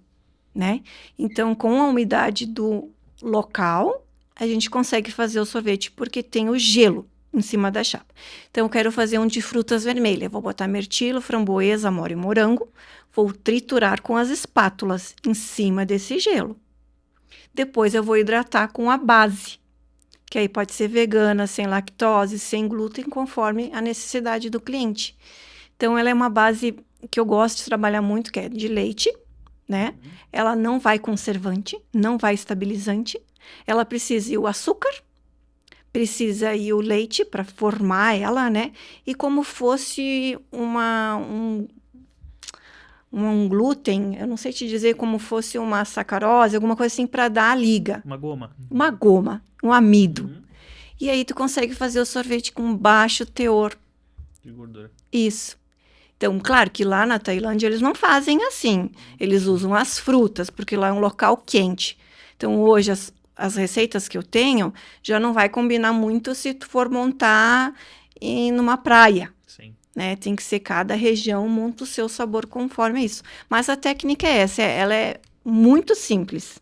né? Então, com a umidade do local, a gente consegue fazer o sorvete, porque tem o gelo em cima da chapa. Então, eu quero fazer um de frutas vermelhas. Eu vou botar mirtilo, framboesa, amora e morango. Vou triturar com as espátulas em cima desse gelo. Depois, eu vou hidratar com a base, que aí pode ser vegana, sem lactose, sem glúten, conforme a necessidade do cliente. Então, ela é uma base que eu gosto de trabalhar muito, que é de leite, né? Ela não vai conservante, não vai estabilizante. Ela precisa ir o açúcar, precisa ir o leite para formar ela, né? E como fosse um glúten, eu não sei te dizer, como fosse uma sacarose, alguma coisa assim, para dar a liga. Uma goma. Uma goma, um amido. Uhum. E aí tu consegue fazer o sorvete com baixo teor. De gordura. Isso. Então, claro que lá na Tailândia eles não fazem assim. Eles usam as frutas, porque lá é um local quente. Então, hoje as receitas que eu tenho já não vai combinar muito se tu for montar numa praia, Sim. né? Tem que ser cada região monta o seu sabor conforme isso. Mas a técnica é essa, ela é muito simples.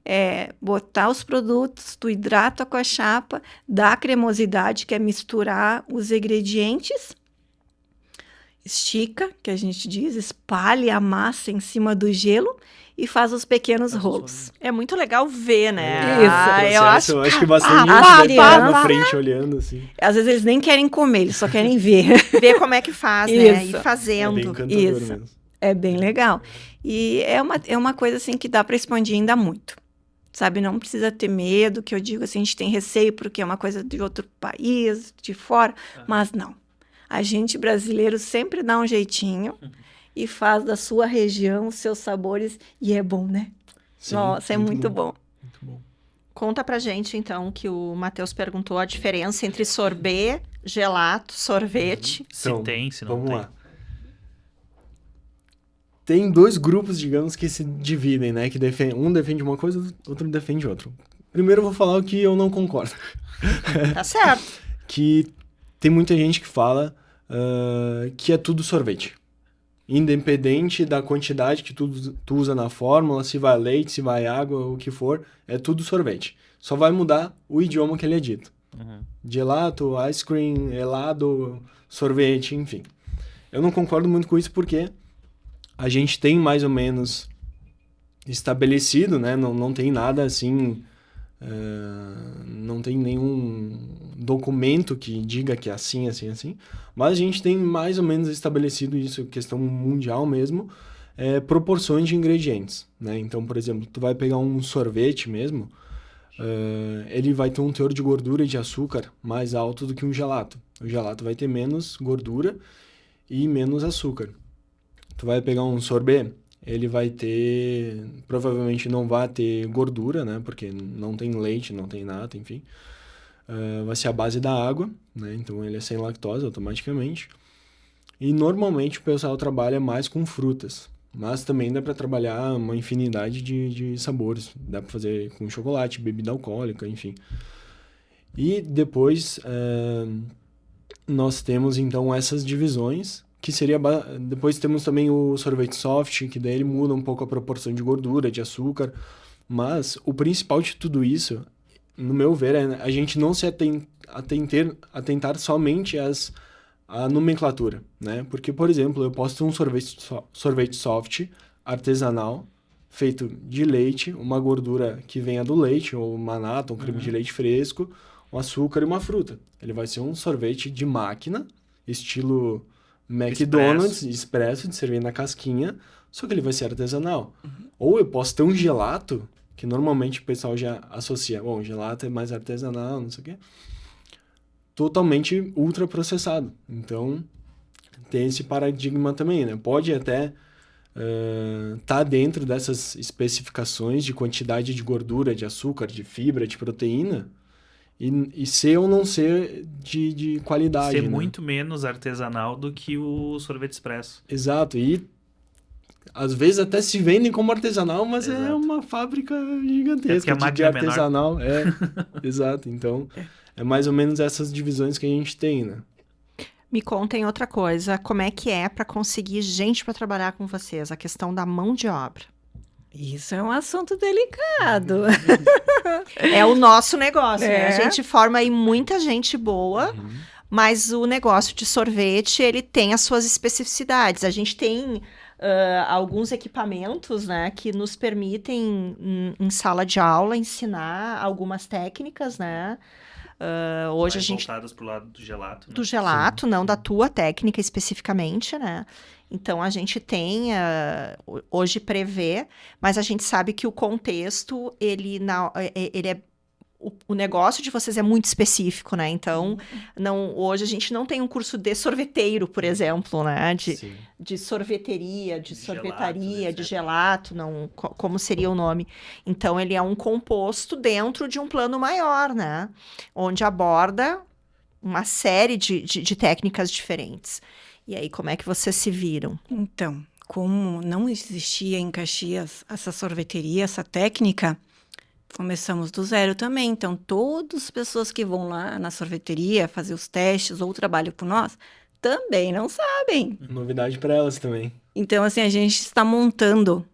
é botar os produtos, tu hidrata com a chapa, dá a cremosidade, que é misturar os ingredientes, estica, que a gente diz, espalha a massa em cima do gelo e faz os pequenos rolos. É muito legal ver, né? Isso. Eu acho. Eu acho que bastante Ah, gente deve estar criança. na frente olhando, assim. Às vezes eles nem querem comer, eles só querem ver. Ver como é que faz, né? Isso. Ir É fazendo. bem encantador Isso. mesmo. É bem legal. E é uma coisa, assim, que dá para expandir ainda muito. Sabe, não precisa ter medo, que eu digo assim, a gente tem receio porque é uma coisa de outro país, de fora, mas não. A gente brasileiro sempre dá um jeitinho e faz da sua região os seus sabores e é bom, né? Sim, Nossa, é muito bom. Muito bom. Conta pra gente, então, que o Matheus perguntou a diferença entre sorbet, gelato, sorvete. Se tem, se não vamos tem. lá. Tem dois grupos, digamos, que se dividem, né? Que um defende uma coisa, outro defende outra. Primeiro eu vou falar o que eu não concordo. Tá certo. Que tem muita gente que fala que é tudo sorvete. Independente da quantidade que tu usa na fórmula, se vai leite, se vai água, o que for, é tudo sorvete. Só vai mudar o idioma que ele é dito. Gelato, ice cream, helado, sorvete, enfim. Eu não concordo muito com isso porque a gente tem mais ou menos estabelecido, né? Não tem nada assim, não tem nenhum documento que diga que é assim, assim, assim, mas a gente tem mais ou menos estabelecido isso, questão mundial mesmo, proporções de ingredientes, né? Então, por exemplo, tu vai pegar um sorvete mesmo, ele vai ter um teor de gordura e de açúcar mais alto do que um gelato. O gelato vai ter menos gordura e menos açúcar. Tu vai pegar um sorbet, ele vai ter... Provavelmente não vai ter gordura, né? Porque não tem leite, não tem nada, enfim. Vai ser a base da água, né? Então ele é sem lactose automaticamente. E normalmente o pessoal trabalha mais com frutas. Mas também dá para trabalhar uma infinidade de sabores. Dá para fazer com chocolate, bebida alcoólica, enfim. E depois nós temos então essas divisões, que seria... Depois temos também o sorvete soft, que daí ele muda um pouco a proporção de gordura, de açúcar. Mas o principal de tudo isso, no meu ver, é a gente não se atentar somente à nomenclatura, né? Porque, por exemplo, eu posso ter um sorvete soft, artesanal, feito de leite, uma gordura que venha do leite, ou uma nata, um creme de leite fresco, um açúcar e uma fruta. Ele vai ser um sorvete de máquina, estilo McDonald's, expresso, de servir na casquinha, só que ele vai ser artesanal. Ou eu posso ter um gelato, que normalmente o pessoal já associa, bom, gelato é mais artesanal, não sei o quê, totalmente ultraprocessado. Então, tem esse paradigma também, né? Pode até tá dentro dessas especificações de quantidade de gordura, de açúcar, de fibra, de proteína, e ser ou não ser de qualidade, Ser né? muito menos artesanal do que o sorvete expresso. Exato, e às vezes até se vendem como artesanal, mas é Exato. uma fábrica gigantesca a de máquina é menor. artesanal. Exato, então é mais ou menos essas divisões que a gente tem, né? Me contem outra coisa, como é que é para conseguir gente para trabalhar com vocês? A questão da mão de obra. Isso é um assunto delicado. É o nosso negócio, né? A É. gente forma aí muita gente boa, mas o negócio de sorvete, ele tem as suas especificidades. A gente tem alguns equipamentos, né, que nos permitem, em sala de aula, ensinar algumas técnicas, né? Hoje Mais a gente... voltadas pro lado do gelato, né? Do gelato, não da tua técnica especificamente, né? Então, a gente tem, hoje prevê, mas a gente sabe que o contexto, ele é... O negócio de vocês é muito específico, né? Então, hoje a gente não tem um curso de sorveteiro, por exemplo, né? Sim. De sorveteria, de De sorvetaria, gelatos, de etc. gelato, não, como seria o nome. Então, ele é um composto dentro de um plano maior, né? Onde aborda uma série de técnicas diferentes. E aí, como é que vocês se viram? Então, como não existia em Caxias essa sorveteria, essa técnica, começamos do zero também. Então, todas as pessoas que vão lá na sorveteria fazer os testes ou trabalham com nós, também não sabem. Novidade para elas também. Então, assim, a gente está montando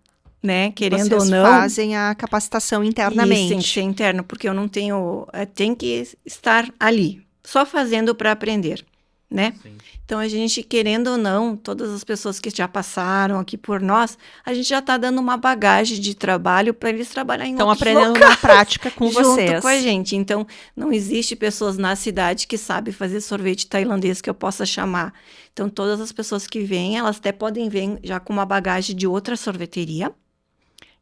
né? Querendo Vocês ou não. fazem a capacitação internamente. Isso tem que ser interno, porque eu não tenho. Tem que estar ali, só fazendo para aprender, né? Sim. Então, a gente, querendo ou não, todas as pessoas que já passaram aqui por nós, a gente já está dando uma bagagem de trabalho para eles trabalhar em Estão outros aprendendo locais, na prática com junto vocês. com a gente. Então, não existe pessoas na cidade que sabem fazer sorvete tailandês que eu possa chamar. Então, todas as pessoas que vêm, elas até podem vir já com uma bagagem de outra sorveteria.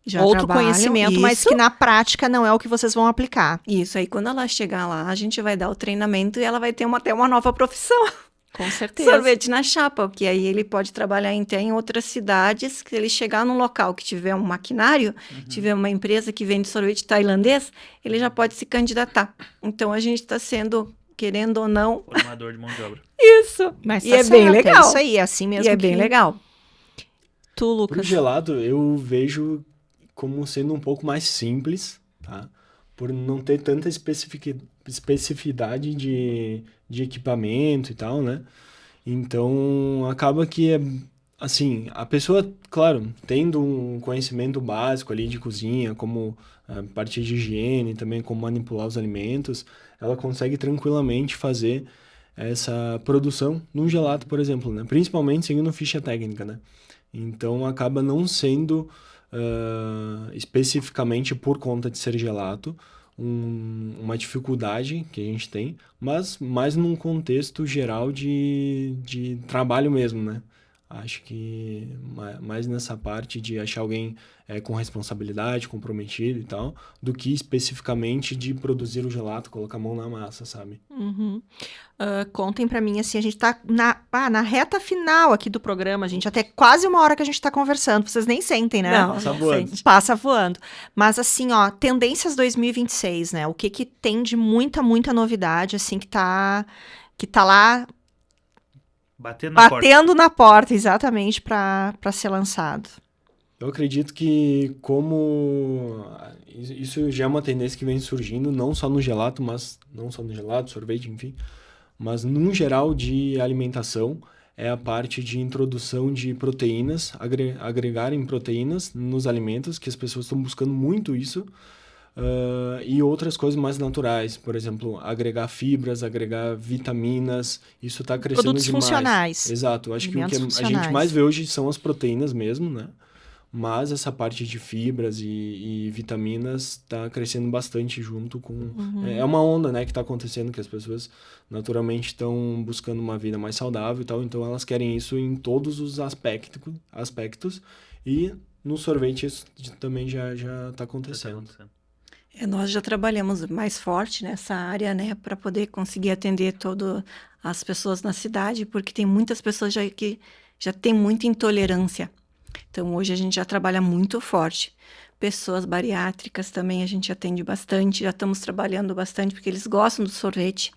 Já Outro trabalham, conhecimento, mas isso. que na prática não é o que vocês vão aplicar. Isso, aí quando ela chegar lá, a gente vai dar o treinamento e ela vai ter até uma nova profissão. Com certeza. Sorvete na chapa, porque aí ele pode trabalhar até em outras cidades, que ele chegar num local que tiver um maquinário, tiver uma empresa que vende sorvete tailandês, ele já pode se candidatar. Então, a gente está sendo, querendo ou não, Formador de mão de obra. isso. Mas E tá é bem certo, legal. É isso aí, é assim mesmo E é bem que- legal. Tu, Pro Lucas. gelado, eu vejo como sendo um pouco mais simples, tá? Por não ter tanta especificidade de equipamento e tal, né? Então, acaba que, assim, a pessoa, claro, tendo um conhecimento básico ali de cozinha, como a parte de higiene, também como manipular os alimentos, ela consegue tranquilamente fazer essa produção num gelato, por exemplo, né? Principalmente seguindo ficha técnica, né? Então, acaba não sendo especificamente por conta de ser gelato, uma dificuldade que a gente tem, mas mais num contexto geral de trabalho mesmo, né? Acho que mais nessa parte de achar alguém com responsabilidade, comprometido e tal, do que especificamente de produzir o gelato, colocar a mão na massa, sabe? Uhum. Contem pra mim, assim, a gente tá na reta final aqui do programa, gente. Até quase uma hora que a gente tá conversando. Vocês nem sentem, né? Não, Passa não voando. sei. Passa voando. Mas, assim, ó, tendências 2026, né? O que que tem de muita novidade, assim, que tá lá Batendo na porta. batendo na porta, exatamente, pra ser lançado. Eu acredito que como isso já é uma tendência que vem surgindo, não só no gelato, sorvete, enfim, mas no geral de alimentação, é a parte de introdução de proteínas, agregarem proteínas nos alimentos, que as pessoas estão buscando muito isso, e outras coisas mais naturais, por exemplo, agregar fibras, agregar vitaminas, isso está crescendo Produtos demais. funcionais. Exato, acho que o que Alimentos a gente funcionais. mais vê hoje são as proteínas mesmo, né? Mas essa parte de fibras e vitaminas está crescendo bastante junto com... É uma onda, né, que está acontecendo, que as pessoas naturalmente estão buscando uma vida mais saudável e tal, então elas querem isso em todos os aspectos e no sorvete isso também já está acontecendo. Nós já trabalhamos mais forte nessa área, né, para poder conseguir atender todas as pessoas na cidade, porque tem muitas pessoas que já têm muita intolerância. Então, hoje a gente já trabalha muito forte. Pessoas bariátricas também a gente atende bastante, já estamos trabalhando bastante, porque eles gostam do sorvete.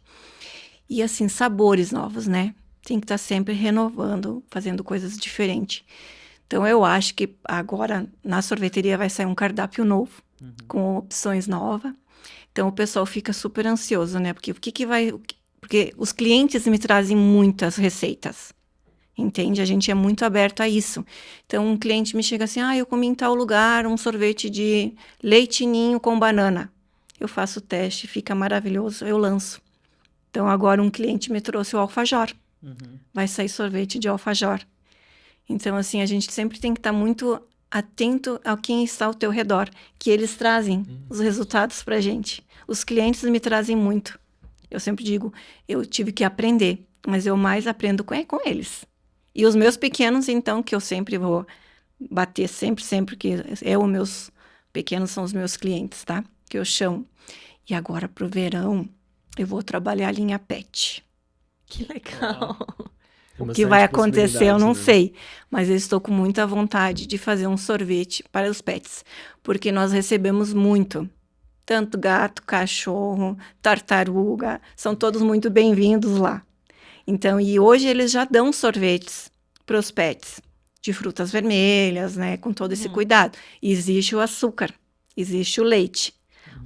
E, assim, sabores novos, né? Tem que estar sempre renovando, fazendo coisas diferentes. Então, eu acho que agora na sorveteria vai sair um cardápio novo, com opções novas. Então, o pessoal fica super ansioso, né? Porque porque os clientes me trazem muitas receitas. Entende? A gente é muito aberto a isso. Então, um cliente me chega assim, eu comi em tal lugar um sorvete de leite ninho com banana. Eu faço o teste, fica maravilhoso, eu lanço. Então, agora um cliente me trouxe o alfajor. Vai sair sorvete de alfajor. Então, assim, a gente sempre tem que estar muito atento a quem está ao teu redor, que eles trazem os resultados pra gente. Os clientes me trazem muito. Eu sempre digo, eu tive que aprender, mas eu mais aprendo com eles. E os meus pequenos, então, que eu sempre vou bater, sempre, que os meus pequenos são os meus clientes, tá? Que eu chamo. E agora, pro verão, eu vou trabalhar a linha pet. Que legal. O que vai acontecer, eu não né? sei. Mas eu estou com muita vontade de fazer um sorvete para os pets. Porque nós recebemos muito. Tanto gato, cachorro, tartaruga. São todos muito bem-vindos lá. Então, e hoje eles já dão sorvetes para os pets, de frutas vermelhas, né, com todo esse cuidado. Existe o açúcar, existe o leite,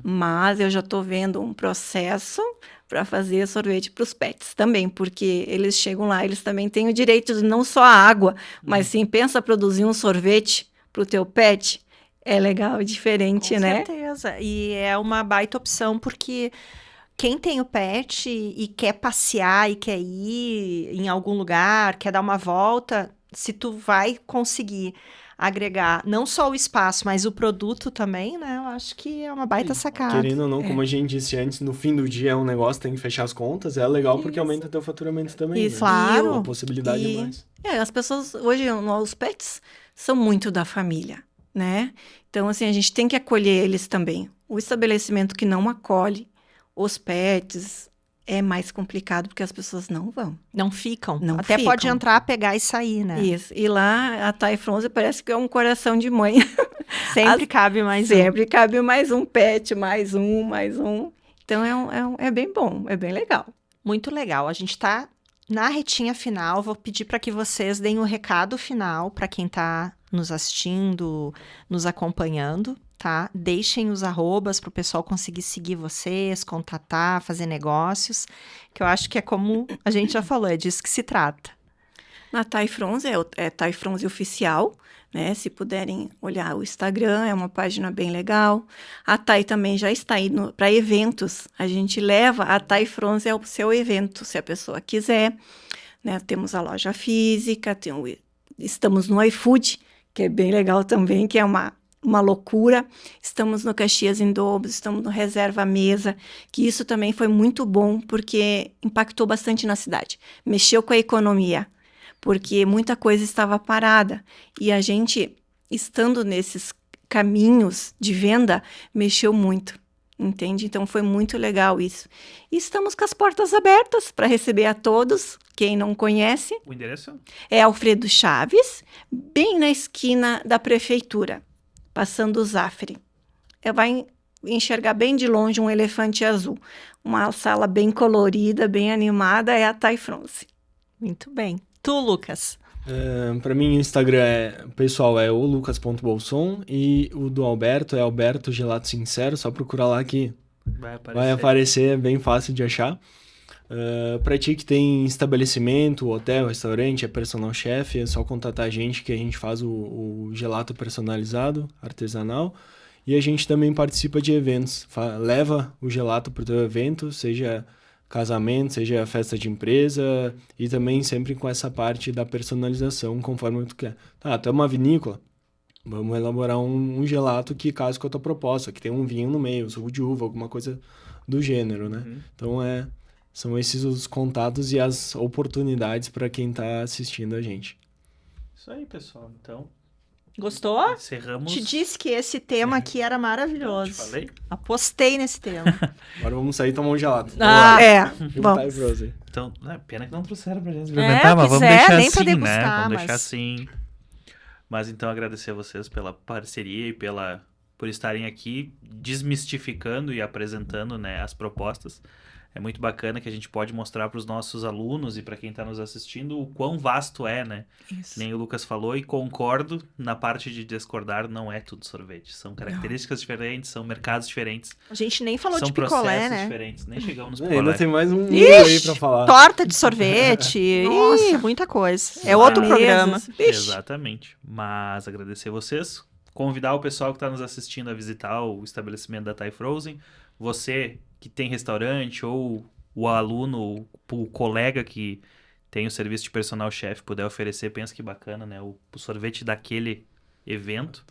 mas eu já estou vendo um processo para fazer sorvete para os pets também, porque eles chegam lá, eles também têm o direito de não só a água, mas sim, pensa produzir um sorvete para o teu pet, É legal, diferente, Com né? certeza. E é uma baita opção, porque quem tem o pet e quer passear e quer ir em algum lugar, quer dar uma volta, se tu vai conseguir agregar não só o espaço, mas o produto também, né? Eu acho que é uma baita sacada. Querendo ou não, É. como a gente disse antes, no fim do dia é um negócio, tem que fechar as contas, é legal porque aumenta teu faturamento também, Isso, né? claro. Uma possibilidade E- a mais. As pessoas, hoje, os pets são muito da família, né? Então, assim, a gente tem que acolher eles também. O estabelecimento que não acolhe os pets é mais complicado, porque as pessoas não vão. Não ficam. Não Até pode ficam. entrar, pegar e sair, né? Isso. E lá, a Thai Fronze parece que é um coração de mãe. Sempre cabe mais um. Sempre cabe mais um pet, mais um, mais um. Então, é bem bom, é bem legal. Muito legal. A gente tá na retinha final. Vou pedir para que vocês deem o recado final para quem tá nos assistindo, nos acompanhando, tá? Deixem os arrobas para o pessoal conseguir seguir vocês, contatar, fazer negócios, que eu acho que é como a gente já falou, é disso que se trata. Na Thai Fronze, é Thai Fronze Oficial, né? Se puderem olhar o Instagram, é uma página bem legal. A Thai também já está indo para eventos. A gente leva a Thai Fronze ao seu evento, se a pessoa quiser. Né? Temos a loja física, estamos no iFood, que é bem legal também, que é uma loucura. Estamos no Caxias em Dobros, estamos no Reserva Mesa, que isso também foi muito bom, porque impactou bastante na cidade. Mexeu com a economia, porque muita coisa estava parada. E a gente, estando nesses caminhos de venda, mexeu muito, entende? Então, foi muito legal isso. E estamos com as portas abertas para receber a todos. Quem não conhece, O endereço? é Alfredo Chaves, bem na esquina da prefeitura, passando o Zafre. Vai enxergar bem de longe um elefante azul. Uma sala bem colorida, bem animada, é a Thai Fronze. Muito bem. Tu, Lucas? Pra mim, o Instagram pessoal, é o lucas.bolson e o do Alberto é Alberto Gelato Sincero, só procurar lá que vai aparecer, é bem fácil de achar. Pra ti que tem estabelecimento, hotel, restaurante, é personal chef, é só contatar a gente que a gente faz o gelato personalizado, artesanal. E a gente também participa de eventos, leva o gelato pro teu evento, seja casamento, seja festa de empresa, e também sempre com essa parte da personalização, conforme tu quer. Tá, tu é uma vinícola, vamos elaborar um gelato que case com a tua proposta, que tem um vinho no meio, suco de uva, alguma coisa do gênero, né? Então, são esses os contatos e as oportunidades para quem tá assistindo a gente. Isso aí, pessoal. Então, Gostou? encerramos. Te disse que esse tema aqui era Te maravilhoso. falei? Apostei nesse tema. Agora vamos sair e tomar um gelato. Vamos. Frozen. Então, pena que não trouxeram pra gente experimentar, É, mas vamos quiser, deixar nem assim, pra né? degustar, Vamos mas- deixar assim. Mas então agradecer a vocês pela parceria e por estarem aqui desmistificando e apresentando, né, as propostas. É muito bacana que a gente pode mostrar para os nossos alunos e para quem está nos assistindo o quão vasto é, né? Isso. Nem o Lucas falou, e concordo na parte de discordar, não é tudo sorvete. São características diferentes, são mercados diferentes, A gente nem falou são de picolé, processos né? diferentes. Nem chegamos nos Ainda picolé. tem mais um mundo Ixi, aí pra falar. Torta de sorvete. Nossa. Ih, muita coisa. É outro Mesas. programa. Vixe. Exatamente. Mas agradecer vocês, convidar o pessoal que está nos assistindo a visitar o estabelecimento da Thai Frozen. Você que tem restaurante ou o aluno, o colega que tem o serviço de personal chef puder oferecer, pensa que bacana, né? O sorvete daquele evento.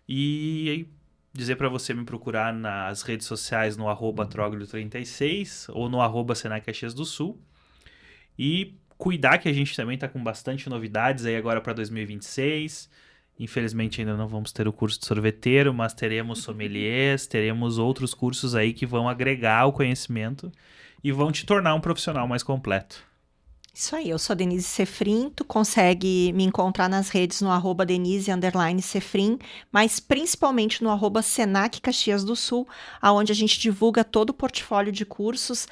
E aí, dizer para você me procurar nas redes sociais no @troglio36 ou no @Senac Caxias do Sul. E cuidar que a gente também está com bastante novidades aí agora para 2026. Infelizmente ainda não vamos ter o curso de sorveteiro, mas teremos sommeliers, teremos outros cursos aí que vão agregar o conhecimento e vão te tornar um profissional mais completo. Isso aí, eu sou a Denise Sefrin, tu consegue me encontrar nas redes no @Denise_Sefrin, mas principalmente no @Senac Caxias do Sul, onde a gente divulga todo o portfólio de cursos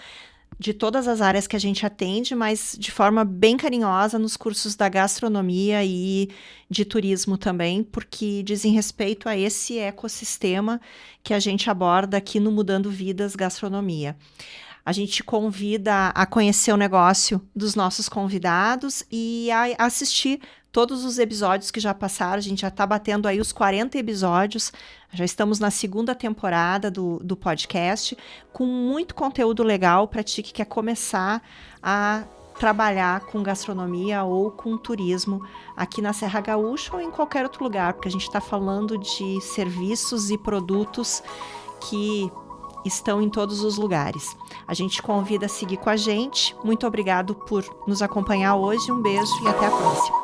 de todas as áreas que a gente atende, mas de forma bem carinhosa nos cursos da gastronomia e de turismo também, porque dizem respeito a esse ecossistema que a gente aborda aqui no Mudando Vidas Gastronomia. A gente convida a conhecer o negócio dos nossos convidados e a assistir todos os episódios que já passaram, a gente já está batendo aí os 40 episódios, já estamos na segunda temporada do podcast, com muito conteúdo legal para ti que quer começar a trabalhar com gastronomia ou com turismo aqui na Serra Gaúcha ou em qualquer outro lugar, porque a gente está falando de serviços e produtos que estão em todos os lugares. A gente convida a seguir com a gente. Muito obrigado por nos acompanhar hoje. Um beijo e até a próxima.